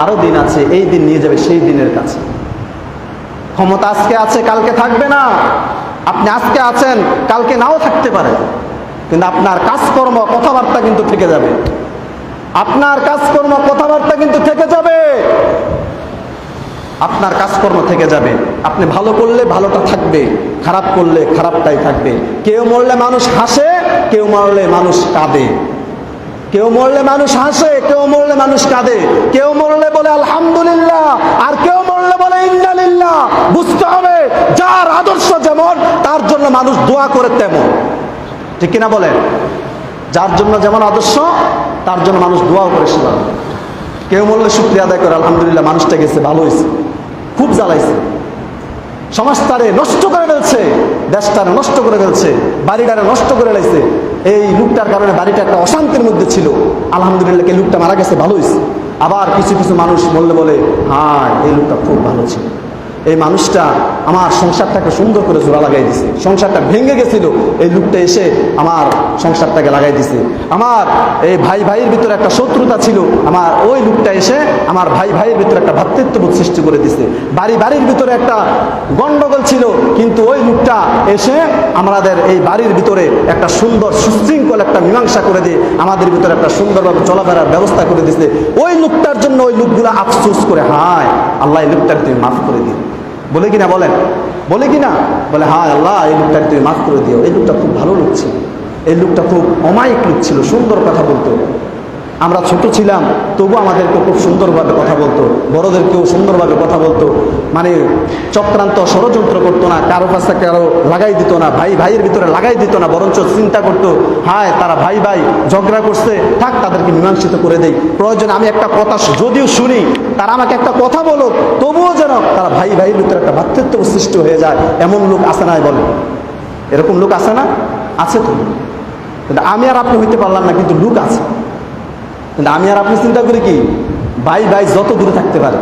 আরো দিন আছে, এই দিন নিয়ে যাবে সেই দিনের কাছে। ক্ষমতা আজকে আছে, কালকে থাকবে না। আপনি আজকে আছেন, কালকে নাও থাকতে পারে, কিন্তু আপনার কাজকর্ম কথাবার্তা কিন্তু থেকে যাবে। আপনার কাজকর্ম কথাবার্তা কিন্তু থেকে যাবে। আপনার কাজকর্ম থেকে যাবে। আপনি ভালো করলে ভালোটা থাকবে, খারাপ করলে খারাপটাই থাকবে। কেউ মরলে মানুষ হাসে, কেউ মরলে মানুষ কাঁদে। কেউ মরলে মানুষ হাসে, কেউ মরলে মানুষ কাঁদে। কেউ মরলে বলে আলহামদুলিল্লাহ, আর কেউ মরলে বলে ইন্না লিল্লাহ। বুঝতে হবে, যার আদর্শ যেমন তার জন্য মানুষ দোয়া করে তেমন। ঠিক কিনা বলেন? যার জন্য যেমন আদর্শ তার জন্য মানুষ দোয়াও করে সেবা। কেউ মরলে শুকরিয়া আদায় করে আলহামদুলিল্লাহ, মানুষটা গেছে, ভালো হয়েছে। খুব জ্বালাইছে, সমাজটারে নষ্ট করে ফেলছে, দেশটারে নষ্ট করে ফেলছে, বাড়িটারে নষ্ট করে ফেলেছে। এই লোকটার কারণে বাড়িটা একটা অশান্তির মধ্যে ছিল। আলহামদুলিল্লাহ, এই লোকটা মারা গেছে, ভালো হয়েছে। আবার কিছু কিছু মানুষ বললে বলে হ্যাঁ, এই লোকটা খুব ভালো ছিল, এই মানুষটা আমার সংসারটাকে সুন্দর করে জোড়া লাগাই দিছে। সংসারটা ভেঙে গেছিল, এই লোকটা এসে আমার সংসারটাকে লাগাই দিছে। আমার এই ভাই ভাইয়ের ভিতরে একটা শত্রুতা ছিল, আমার ওই লোকটা এসে আমার ভাই ভাইয়ের ভিতরে একটা ভ্রাতৃত্ববোধ সৃষ্টি করে দিছে। বাড়ির ভিতরে একটা গন্ডগোল ছিল, কিন্তু ওই লোকটা এসে আমাদের এই বাড়ির ভিতরে একটা সুন্দর সুশৃঙ্খল একটা মীমাংসা করে দিয়ে আমাদের ভিতরে একটা সুন্দরভাবে চলাফেরার ব্যবস্থা করে দিছে। ওই লোকটার জন্য ওই লোকগুলো আফসোস করে, হায় আল্লাহ, এই লোকটাকে তুমি মাফ করে দিও। বলে কিনা বলেন? বলে কিনা? বলে হ্যাঁ আল্লাহ, এই লোকটাকে তুমি মাফ করে দিও। এই লোকটা খুব ভালো লোক ছিল, এই লোকটা খুব অমায়িক লোক ছিল, সুন্দর কথা বলতো। আমরা ছোট ছিলাম, তবু আমাদেরকে খুব সুন্দরভাবে কথা বলতো, বড়দেরকেও সুন্দরভাবে কথা বলতো। মানে চক্রান্ত ষড়যন্ত্র করতো না, কারো কাছে কারো লাগাই দিত না, ভাই ভাইয়ের ভিতরে লাগাই দিত না, বরঞ্চ চিন্তা করতো হায় তারা ভাই ভাই ঝগড়া করছে, থাক তাদেরকে মীমাংসিত করে দেই। প্রয়োজনে আমি একটা কথা যদিও শুনি, তারা আমাকে একটা কথা বলো, তবুও যেন তারা ভাই ভাইয়ের ভিতরে একটা ভ্রাতৃত্ব সৃষ্টি হয়ে যায়। এমন লোক আছে না? বলে এরকম লোক আছে না? আছে তো। কিন্তু আমি আর আপনি হইতে পারলাম না, কিন্তু লোক আছে। কিন্তু আমি আর আপনি চিন্তা করি কি, ভাই ভাই যত দূরে থাকতে পারে,